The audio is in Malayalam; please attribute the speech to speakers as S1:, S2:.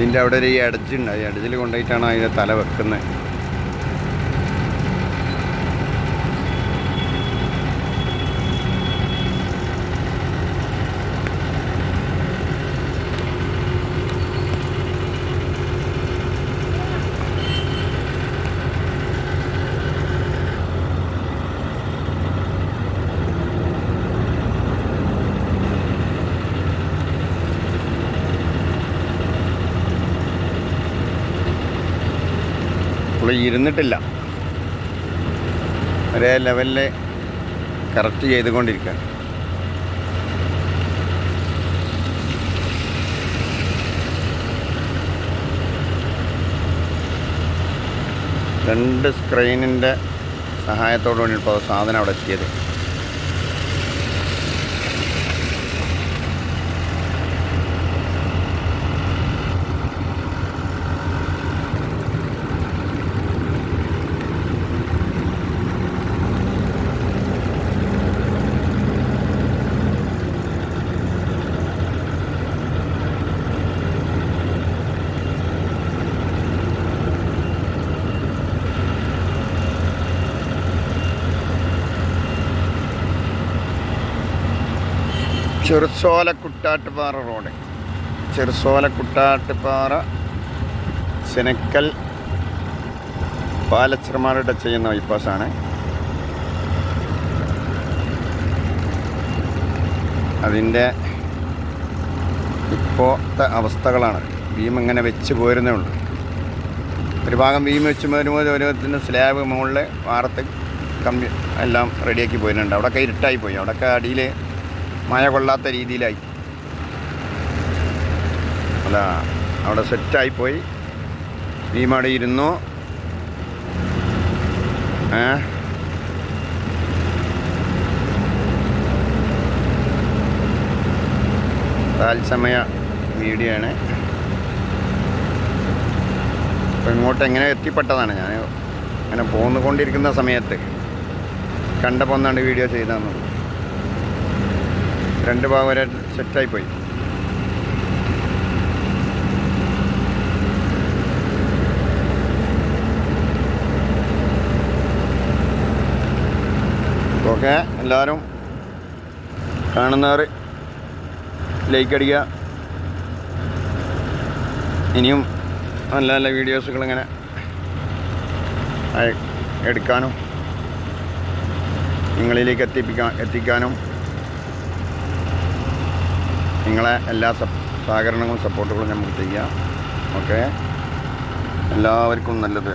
S1: അതിൻ്റെ അവിടെ ഒരു എഡ്ജുണ്ട്. ഈ എഡ്ജിൽ കൊണ്ടുപോയിട്ടാണ് അതിൻ്റെ തല വെക്കുന്നത്. ഇരുന്നിട്ടില്ല, ഒരേ ലെവലിൽ കറക്റ്റ് ചെയ്തുകൊണ്ടിരിക്കുക. രണ്ട് സ്ക്രീനിൻ്റെ സഹായത്തോടുകൂടി ഇപ്പോൾ സാധനം അവിടെ എത്തിയത്. ചെറുസോല കുട്ടാട്ടുപാറ റോഡ്, ചെറുസോല കുട്ടാട്ടുപാറ ചെനക്കൽ പാലച്ചിറമാരുടെ ചെയ്യുന്ന ബൈപ്പാസാണ്. അതിൻ്റെ ഇപ്പോഴത്തെ അവസ്ഥകളാണ്. ബീം ഇങ്ങനെ വെച്ച് പോരുന്നേ ഉള്ളൂ. ഒരു ഭാഗം ബീം വെച്ച് വരുമ്പോൾ ഓരോരുത്തരുടെ സ്ലാബ് മുകളിൽ വാർത്ത് കമ്പി എല്ലാം റെഡിയാക്കി പോയിട്ടുണ്ട്. അവിടെയൊക്കെ ഇരുട്ടായി പോയി. അവിടെയൊക്കെ അടിയിൽ മഴ കൊള്ളാത്ത രീതിയിലായി. അല്ല, അവിടെ സെറ്റായിപ്പോയി. ബീമവിടെ ഇരുന്നു. തത്സമയ വീഡിയോ ആണ്. അപ്പോൾ ഇങ്ങോട്ട് എങ്ങനെ എത്തിപ്പെട്ടതാണ്. ഞാൻ അങ്ങനെ പോന്നുകൊണ്ടിരിക്കുന്ന സമയത്ത് കണ്ടപ്പോൾ ഒന്നാണ്ട് വീഡിയോ ചെയ്താൽ രണ്ട് ഭാഗം വരെ സെറ്റായിപ്പോയി. ഓക്കെ, എല്ലാവരും കാണുന്നവർ ലൈക്ക് അടിക്കുക. ഇനിയും നല്ല നല്ല വീഡിയോസുകളിങ്ങനെ എടുക്കാനും നിങ്ങളിലേക്ക് എത്തിക്കാനും നിങ്ങളെ എല്ലാ സഹകരണങ്ങളും സപ്പോർട്ടുകളും നമുക്ക് ചെയ്യാം. ഓക്കെ, എല്ലാവർക്കും നല്ലത്.